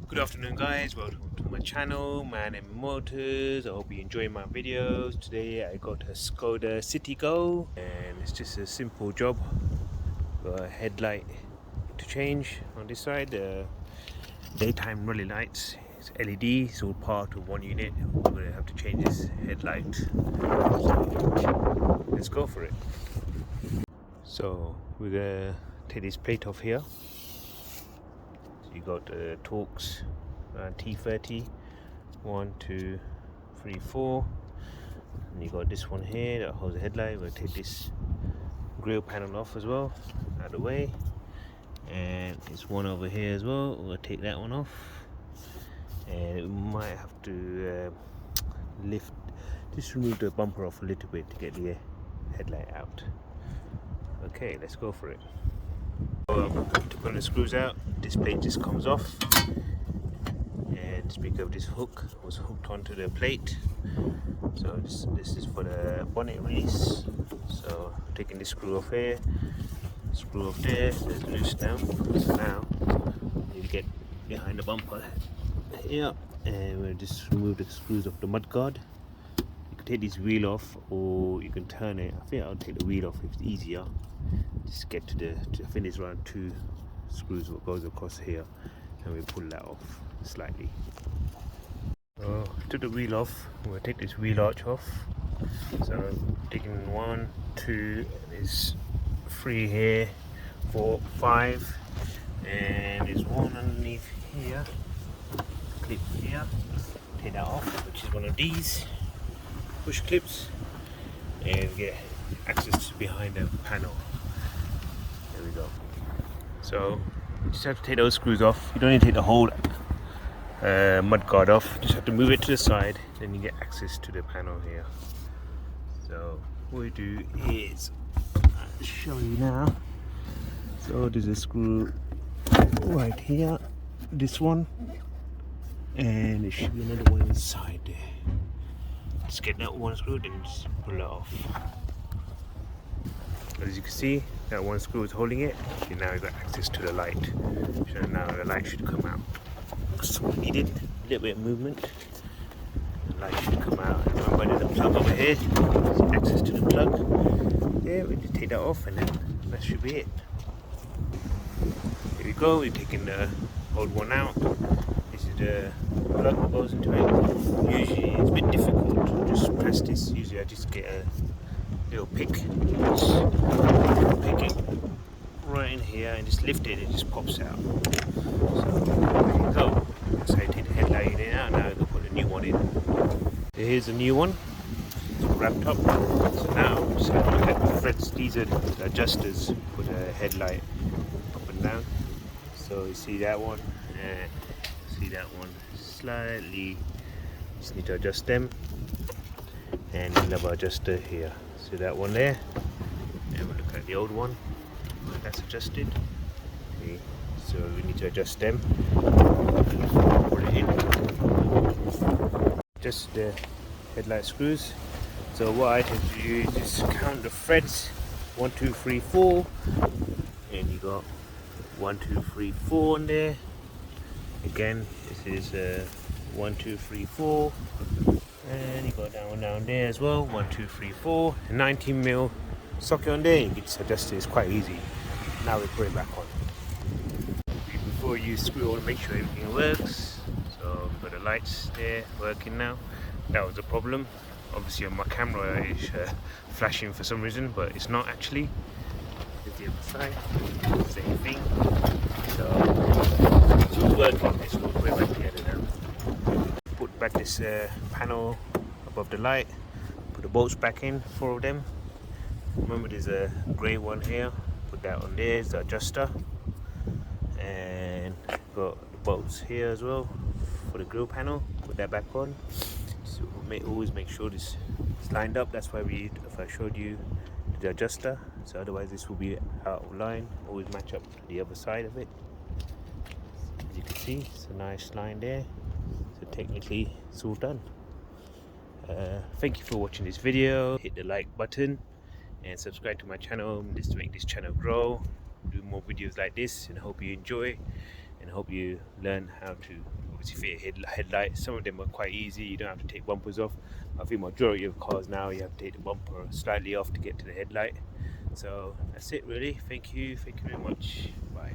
Good afternoon guys, welcome to my channel, Man and Motors. I hope you enjoy my videos. Today I got a Skoda Citigo and it's just a simple job. Got a headlight to change on this side, daytime running lights. It's LED, it's all part of one unit. We're going to have to change this headlight. So let's go for it. So we're going to take this plate off here. You got Torx T30, 1, 2, 3, 4, and you got this one here that holds the headlight. We'll take this grille panel off as well, out of the way, and there's one over here as well. We'll take that one off, and we might have to remove the bumper off a little bit to get the headlight out. Okay, let's go for it. To pull the screws out, this plate just comes off, and speaking of, this hook was hooked onto the plate. So this is for the bonnet release. So taking this screw off here, screw off there, so it's loose now. So now you get behind the bumper here, and we'll just remove the screws off the mudguard. You can take this wheel off, or you can turn it. I think I'll take the wheel off if it's easier. Just get to I think there's around 2 screws what goes across here, and we pull that off slightly. So took the wheel off. We'll take this wheel arch off. So taking 1, 2, there's 3 here, 4, 5, and there's one underneath here. Clip here. Take that off, which is one of these push clips, and get access to behind the panel. There we go. So you just have to take those screws off. You don't need to take the whole mudguard off. You just have to move it to the side, then you get access to the panel here. So what we do is, I'll show you now. So there's a screw right here, this one, and there should be another one inside there. Just get that one screw, then just pull it off. As you can see, that one screw is holding it. Okay, now we've got access to the light. So now the light should come out. So we needed a little bit of movement. The light should come out. And remember, there's a plug over here. There's access to the plug. There, we just take that off, and then that should be it. Here we go. We're taking the old one out. This is the plug that goes into it. Usually it's a bit difficult to just press this. Usually I just get a little pick, just pick it right in here and just lift it, and it just pops out. So there you go. So I take the headlight unit out. Now I'm going to put a new one in. Here's a new one. It's wrapped up. So now just have to look at the threads. These are the adjusters for the headlight up and down. So you see that one, and see that one slightly. Just need to adjust them, and another adjuster here. So that one there, and we'll look at the old one that's adjusted. Okay, so we need to adjust them. Put it in. Just the headlight screws. So what I tend to do is just count the threads. 1, 2, 3, 4, and you got 1, 2, 3, 4 on there. Again, this is 1, 2, 3, 4. And you got that one down there as well. 1, 2, 3, 4. A 19mm socket on there. You can just adjust it. It's quite easy. Now we put it back on. Before you screw, I want to make sure everything works. So we've got the lights there working now. That was a problem. Obviously on my camera it's flashing for some reason, but it's not actually. Here's the other side. Same thing. So it's all working. It's all way back together now. Put back this panel above the light, put the bolts back in, 4 of them. Remember there's a grey one here, put that on there, it's the adjuster, and got the bolts here as well for the grille panel, put that back on. So always make sure this is lined up. That's why if I showed you the adjuster, so otherwise this will be out of line. Always match up to the other side of it. As you can see, it's a nice line there. So technically it's all done. Thank you for watching this video. Hit the like button and subscribe to my channel just to make this channel grow, do more videos like this, and I hope you enjoy. and hope you learn how to obviously fit a headlight. Some of them are quite easy, you don't have to take bumpers off. I think majority of cars now you have to take the bumper slightly off to get to the headlight. So that's it really. Thank you very much. Bye.